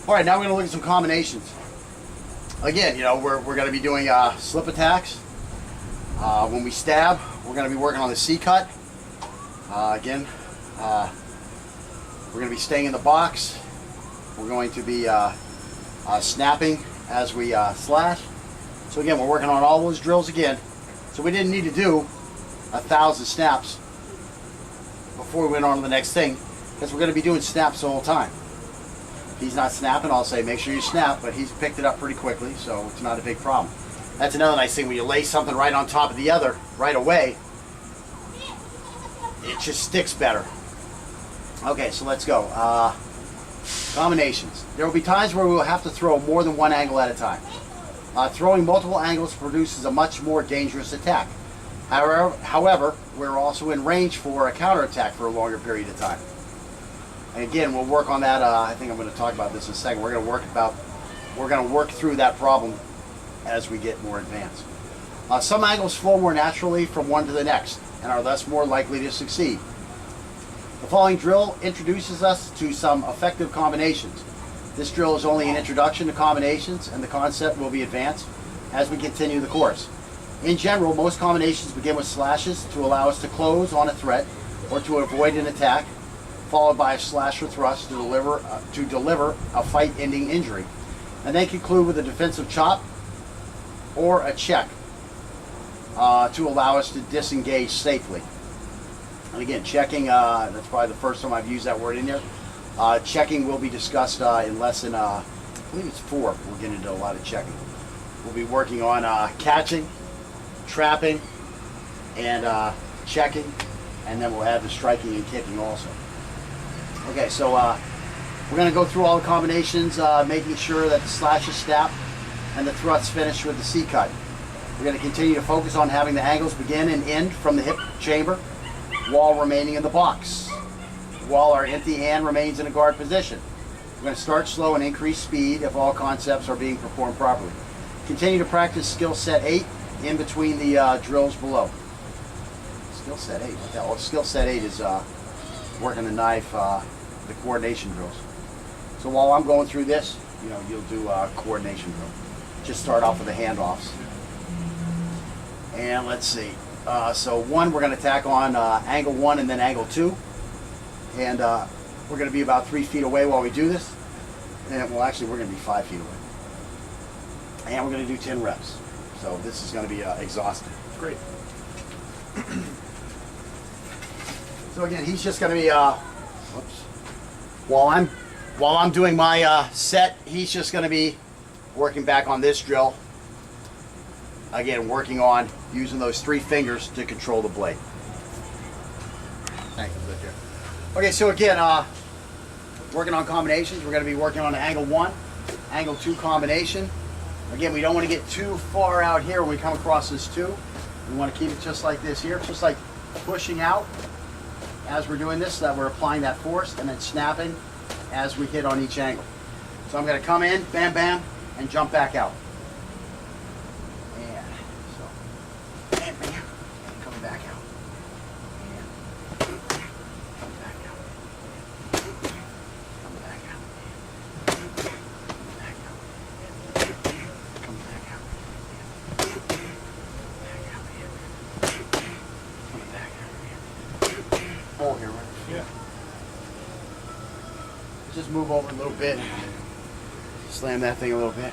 All right, now we're going to look at some combinations. Again, you know, we're going to be doing slip attacks. When we stab, we're going to be working on the C-cut. Again, we're going to be staying in the box. We're going to be snapping as we slash. So again, we're working on all those drills again. So we didn't need to do 1,000 snaps before we went on to the next thing, because we're going to be doing snaps the whole time. If he's not snapping, I'll say make sure you snap, but he's picked it up pretty quickly, so it's not a big problem. That's another nice thing, when you lay something right on top of the other right away, it just sticks better. Okay, so let's go. Combinations. There will be times where we will have to throw more than one angle at a time. Throwing multiple angles produces a much more dangerous attack. However, we're also in range for a counterattack for a longer period of time. And again, we'll work on that. I think I'm going to talk about this in a second. We're going to work through that problem as we get more advanced. Some angles flow more naturally from one to the next and are thus more likely to succeed. The following drill introduces us to some effective combinations. This drill is only an introduction to combinations, and the concept will be advanced as we continue the course. In general, most combinations begin with slashes to allow us to close on a threat or to avoid an attack, followed by a slash or thrust to deliver a fight-ending injury, and then conclude with a defensive chop or a check to allow us to disengage safely. And again, checking, that's probably the first time I've used that word in here. Checking will be discussed in lesson, I believe it's 4. We'll get into a lot of checking. We'll be working on catching, trapping, and checking, and then we'll add the striking and kicking also. Okay, so we're going to go through all the combinations, making sure that the slash is snapped and the thrust finished with the C-cut. We're going to continue to focus on having the angles begin and end from the hip chamber while remaining in the box, while our empty hand remains in a guard position. We're going to start slow and increase speed if all concepts are being performed properly. Continue to practice skill set 8 in between the drills below. Skill set 8, what the hell? Skill set 8 is working the knife, the coordination drills. So while I'm going through this, you know, you'll do a coordination drill. Just start off with the handoffs. And let's see. So one, we're going to tack on angle 1 and then angle 2. And we're going to be about 3 feet away while we do this. And well, actually, we're going to be 5 feet away. And we're going to do 10 reps. So this is going to be exhausting. Great. So again, he's just going to be, whoops. While I'm doing my set, he's just going to be working back on this drill. Again, working on using those 3 fingers to control the blade. Thank you, Victor. Okay, so again, working on combinations, we're going to be working on angle 1, angle 2 combination. Again, we don't want to get too far out here when we come across this 2. We want to keep it just like this here, just like pushing out as we're doing this, so that we're applying that force, and then snapping as we hit on each angle. So I'm going to come in, bam, bam, and jump back out. And so, bam, bam, and come back out. And come back out. Come back out. Come back out. Come back out. Come back out. Oh, here, right? Yeah. Just move over a little bit. Slam that thing a little bit.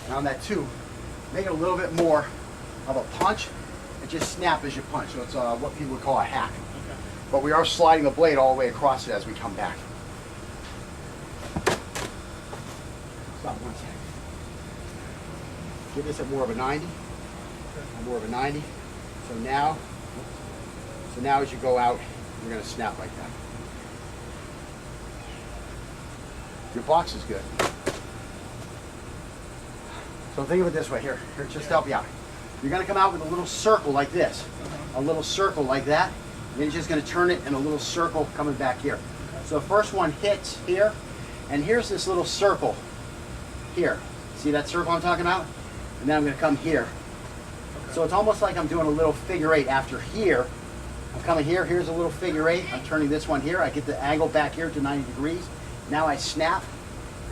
Now on that 2, make it a little bit more of a punch and just snap as you punch. So it's what people would call a hack. Okay. But we are sliding the blade all the way across it as we come back. Stop 1 second. Give this at more of a 90. More of a 90. So now as you go out, you're going to snap like that. Your box is good. So think of it this way. Here, just to help you out. You're going to come out with a little circle like this. A little circle like that. And then you're just going to turn it in a little circle coming back here. So the first one hits here, and here's this little circle here. See that circle I'm talking about? And then I'm going to come here So it's almost like I'm doing a little figure eight. After here, I'm coming here, here's a little figure eight. I'm turning this one here. I get the angle back here to 90 degrees. Now I snap,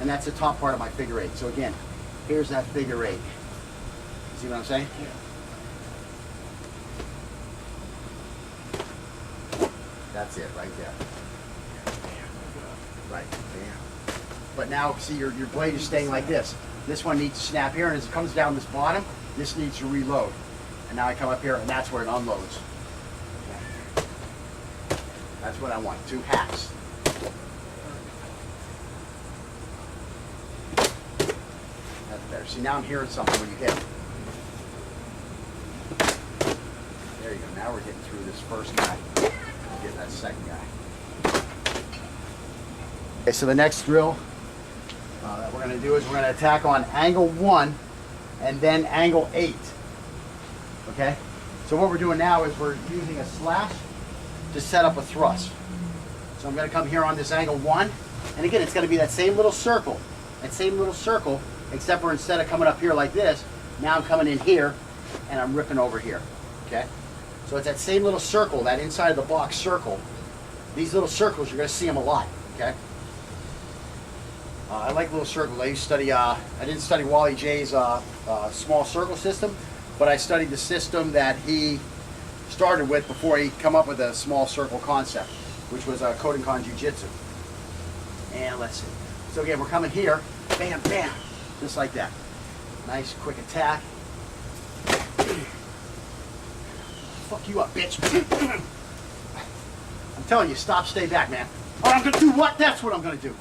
and that's the top part of my figure eight. So again, here's that figure eight. See what I'm saying? Yeah. That's it right there. Right, bam. But now, see, your blade is staying like this. This one needs to snap here, and as it comes down this bottom, this needs to reload. And now I come up here, and that's where it unloads. Okay. That's what I want, 2 hacks. That's better. See, now I'm hearing something when you hit. There you go. Now we're getting through this first guy. We'll get that second guy. Okay, so the next drill that we're going to do is we're going to attack on angle 1 and then angle 8. Okay? So what we're doing now is we're using a slash to set up a thrust. So I'm going to come here on this angle 1, and again, it's going to be that same little circle. That same little circle, except for instead of coming up here like this, now I'm coming in here and I'm ripping over here. Okay? So it's that same little circle, that inside of the box circle. These little circles, you're going to see them a lot. Okay? I like little circles. I used to study, I didn't study Wally J's small circle system, but I studied the system that he started with before he come up with a small circle concept, which was Kodokan jiu-jitsu. And let's see. So again, we're coming here, bam, bam, just like that. Nice, quick attack. Fuck you up, bitch. I'm telling you, stop, stay back, man. Oh, I'm gonna do what? That's what I'm gonna do.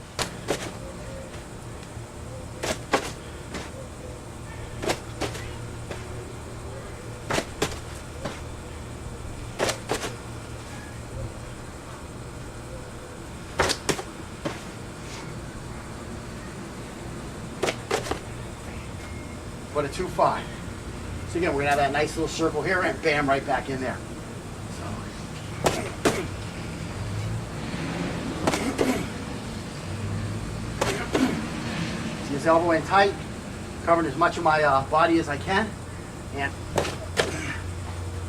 But a 2-5. So again, we're gonna have that nice little circle here and bam, right back in there. So. See his elbow in tight, covering as much of my body as I can, and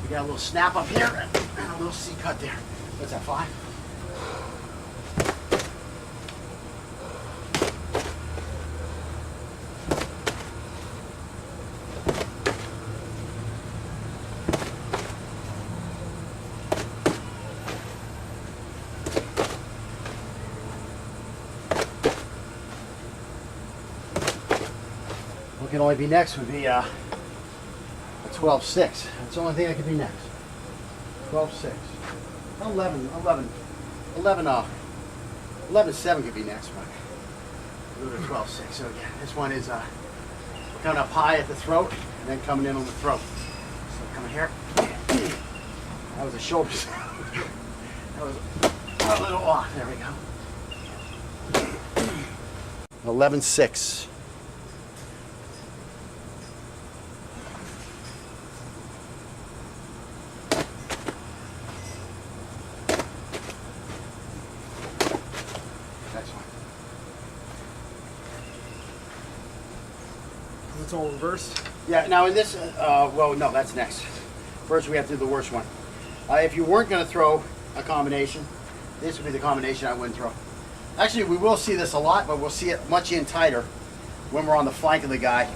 we got a little snap up here and a little C cut there. What's that, 5? What can only be next would be a 12-6. That's the only thing I could be next. 12-6. 11-7 could be next, but we'll do 12-6. So again, this one is coming up high at the throat and then coming in on the throat. So coming here. That was a shoulder. That was a little off. There we go. 11-6. It's all reversed. Yeah, now in this, well, no, that's next. First we have to do the worst one. If you weren't going to throw a combination, this would be the combination I wouldn't throw. Actually, we will see this a lot, but we'll see it much in tighter when we're on the flank of the guy.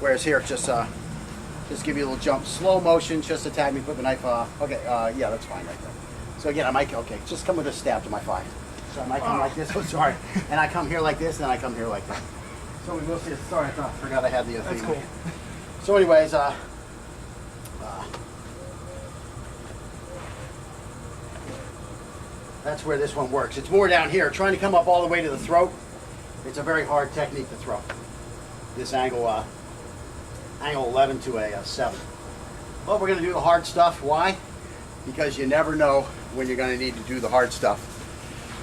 Whereas here, just give you a little jump. Slow motion, just attack me, put the knife off. Okay, yeah, that's fine right there. So again, I might, okay, just come with a stab to my 5. So I might come like this, oh sorry. And I come here like this, and I come here like that. So we will see it. Sorry, I forgot I had the other thing. That's cool. So anyways, that's where this one works. It's more down here. Trying to come up all the way to the throat, it's a very hard technique to throw. This angle 11 to a 7. But we're going to do the hard stuff. Why? Because you never know when you're going to need to do the hard stuff.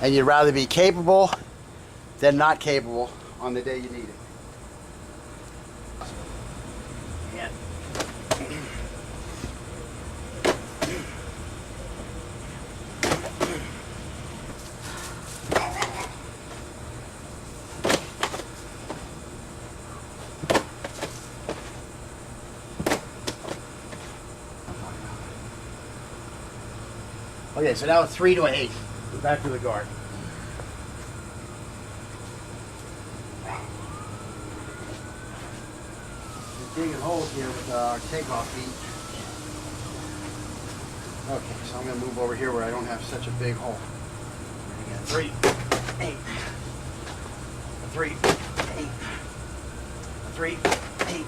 And you'd rather be capable than not capable on the day you need it. Yeah. Okay, so now 3 to 8. Back to the guard. We're digging holes here with our takeoff feet. Okay, so I'm going to move over here where I don't have such a big hole. Again, 3, 8. 3, 8. 3, 8.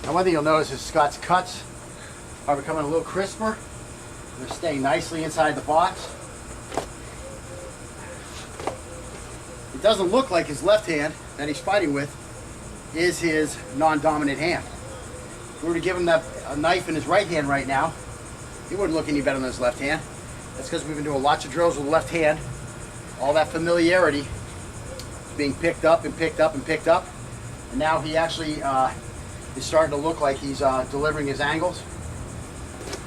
Now one thing you'll notice is Scott's cuts are becoming a little crisper. They're staying nicely inside the box. It doesn't look like his left hand that he's fighting with is his non-dominant hand. If we were to give him a knife in his right hand right now, he wouldn't look any better than his left hand. That's because we've been doing lots of drills with the left hand. All that familiarity is being picked up and picked up and picked up. And now he actually is starting to look like he's delivering his angles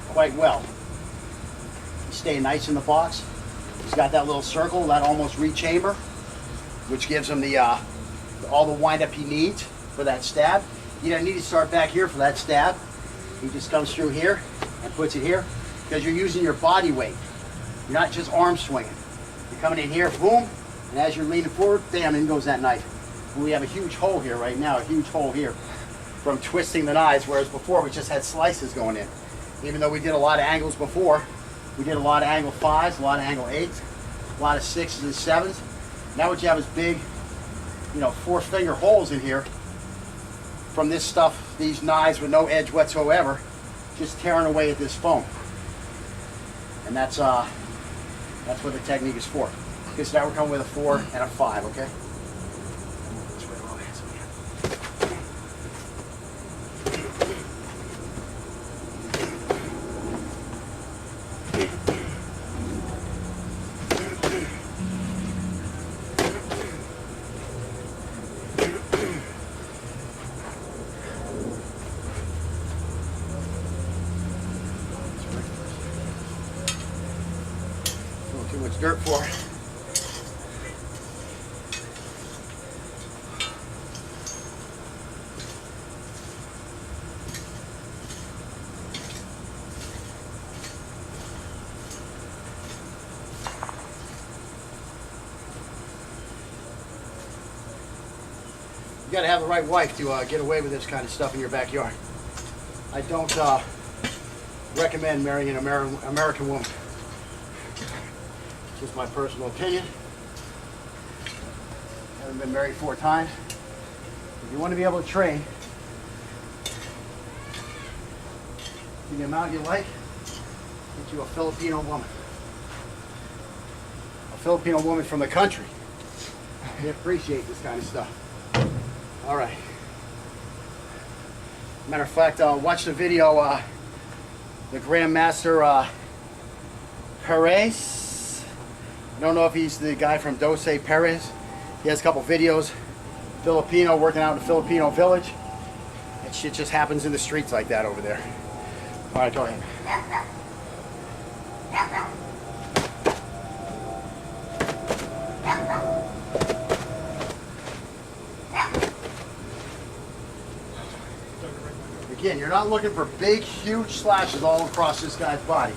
quite well. He's staying nice in the box. He's got that little circle, that almost re-chamber, which gives him the all the wind-up he needs for that stab. You don't need to start back here for that stab. He just comes through here and puts it here because you're using your body weight. You're not just arm swinging. You're coming in here, boom, and as you're leaning forward, bam, in goes that knife. And we have a huge hole here right now, a huge hole here from twisting the knives, whereas before we just had slices going in. Even though we did a lot of angles before, we did a lot of angle 5s, a lot of angle 8s, a lot of 6s and 7s. Now what you have is big, 4-finger holes in here from this stuff, these knives with no edge whatsoever, just tearing away at this foam. And that's what the technique is for. Okay, so now we're coming with a 4 and a 5, okay? Too much dirt for it. You gotta have the right wife to get away with this kind of stuff in your backyard. I don't recommend marrying an American woman. Just my personal opinion. Haven't been married 4 times. If you want to be able to train to the amount you like, get you a Filipino woman. A Filipino woman from the country. They appreciate this kind of stuff. All right. Matter of fact, watch the video, the Grandmaster Perez. I don't know if he's the guy from Doce Perez. He has a couple videos, Filipino, working out in a Filipino village. That shit just happens in the streets like that over there. All right, go ahead. Again, you're not looking for big, huge slashes all across this guy's body.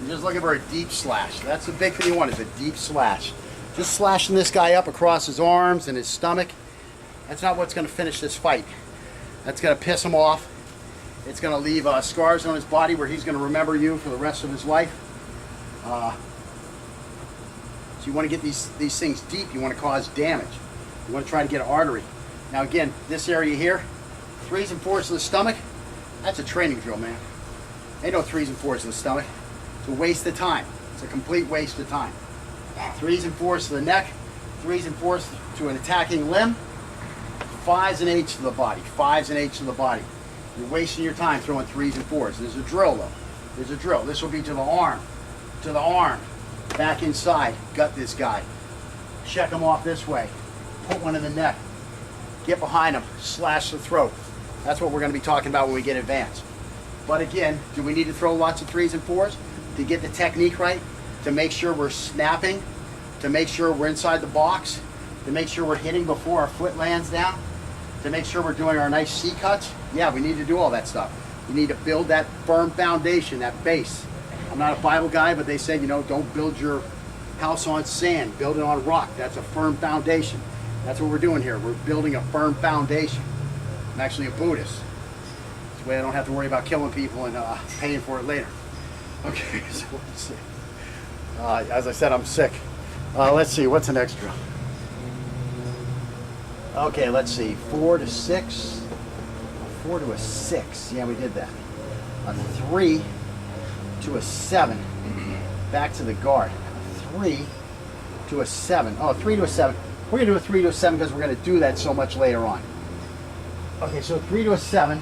You're just looking for a deep slash. That's the big thing you want, is a deep slash. Just slashing this guy up across his arms and his stomach, that's not what's going to finish this fight. That's going to piss him off. It's going to leave scars on his body where he's going to remember you for the rest of his life. So you want to get these things deep. You want to cause damage. You want to try to get an artery. Now again, this area here, 3s and 4s to the stomach, that's a training drill, man. Ain't no 3s and 4s to the stomach. It's a waste of time. It's a complete waste of time. 3s and 4s to the neck, 3s and 4s to an attacking limb, 5s and 8s to the body, 5s and 8s to the body. You're wasting your time throwing 3s and 4s. There's a drill though. There's a drill. This will be to the arm, back inside, gut this guy. Check him off this way. Put one in the neck. Get behind him, slash the throat. That's what we're going to be talking about when we get advanced. But again, do we need to throw lots of 3s and 4s to get the technique right? To make sure we're snapping to make sure we're inside the box, to make sure we're hitting before our foot lands down, to make sure we're doing our nice C cuts. Yeah, we need to do all that stuff. You need to build that firm foundation, that base. I'm not a Bible guy, but they said, you know, don't build your house on sand, build it on rock. That's a firm foundation. That's what we're doing here. We're building a firm foundation. I'm actually a Buddhist. This way I don't have to worry about killing people and paying for it later. Okay, so let's see. As I said, I'm sick. Let's see, what's the next drill? Okay, let's see, 4 to 6, 4 to a 6. Yeah, we did that. A 3 to a 7. Back to the guard. A 3 to a 7. Oh, 3 to a 7. We're going to do a 3 to a 7 because we're going to do that so much later on. Okay, so 3 to a 7.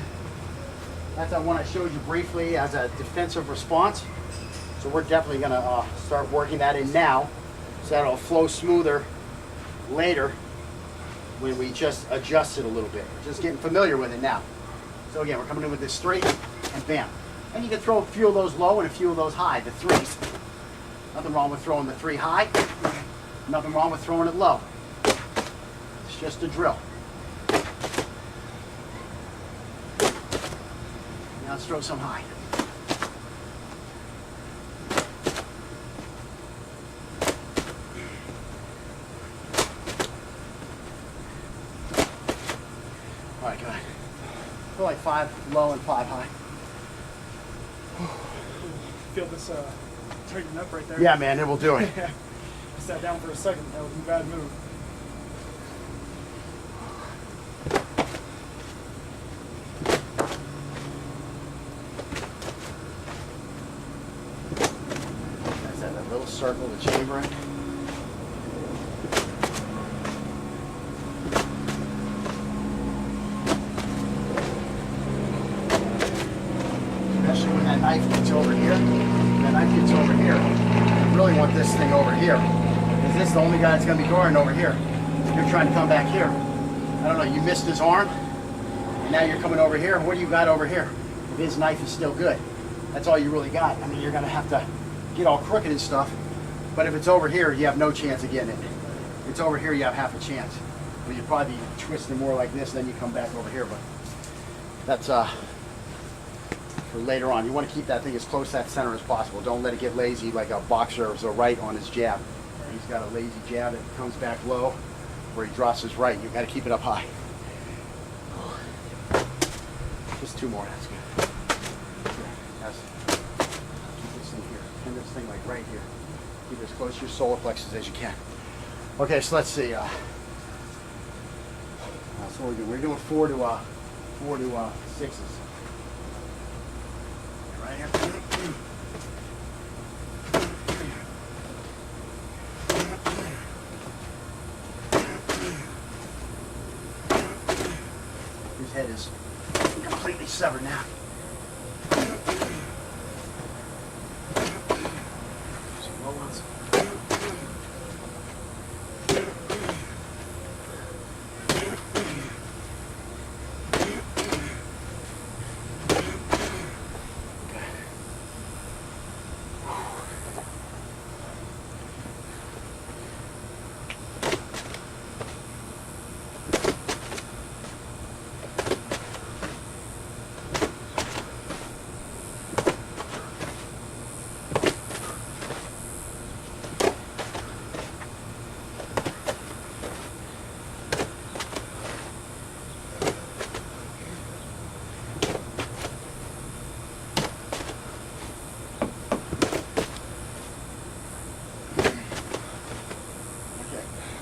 That's the one I showed you briefly as a defensive response. So we're definitely going to start working that in now, so that'll flow smoother later when we just adjust it a little bit. We're just getting familiar with it now. So again, we're coming in with this straight and bam. And you can throw a few of those low and a few of those high, the 3s. Nothing wrong with throwing the 3 high. Nothing wrong with throwing it low. It's just a drill. Now let's throw some high. All right, go ahead. Feel like 5 low and 5 high. Feel this tighten up right there. Yeah, man, it will do it. I sat down for a second. That was a bad move. That's that little circle, the chamber in. Especially when that knife gets over here. That knife gets over here. You really want this thing over here. Because this is the only guy that's going to be guarding over here. You're trying to come back here. I don't know, you missed his arm. And now you're coming over here. What do you got over here? If his knife is still good. That's all you really got. I mean, you're going to have to get all crooked and stuff. But if it's over here, you have no chance of getting it. If it's over here, you have half a chance. But you'd probably be twisting more like this, then you come back over here. But that's for later on. You want to keep that thing as close to that center as possible. Don't let it get lazy like a boxer is a right on his jab. He's got a lazy jab that comes back low where he drops his right. You've got to keep it up high. Just 2 more, that's good. Yes. Keep this thing here. Pin this thing like right here. Keep it as close to your solar plexus as you can. Okay, so let's see. That's what we're doing. We're doing 4 to 6s. Right here. His head is completely severed now. Some low ones.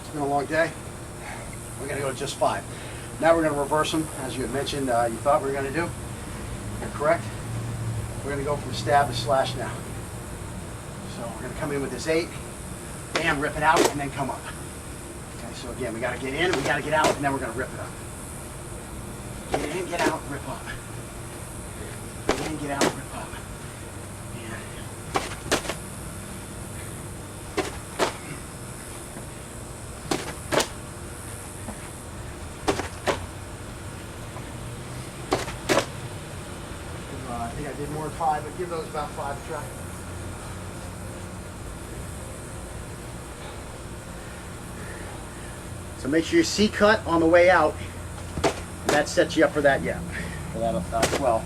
It's been a long day. We're going to go to just 5. Now we're going to reverse them, as you had mentioned you thought we were going to do. You're correct. We're going to go from stab to slash now. So we're going to come in with this 8, bam, rip it out, and then come up. Okay, so again, we got to get in, we got to get out, and then we're going to rip it up. Get in, get out, rip up. Get in, get out, rip up. I think I did more than 5, but give those about 5 a try. So make sure you C cut on the way out. And that sets you up for that, yeah. For that swell.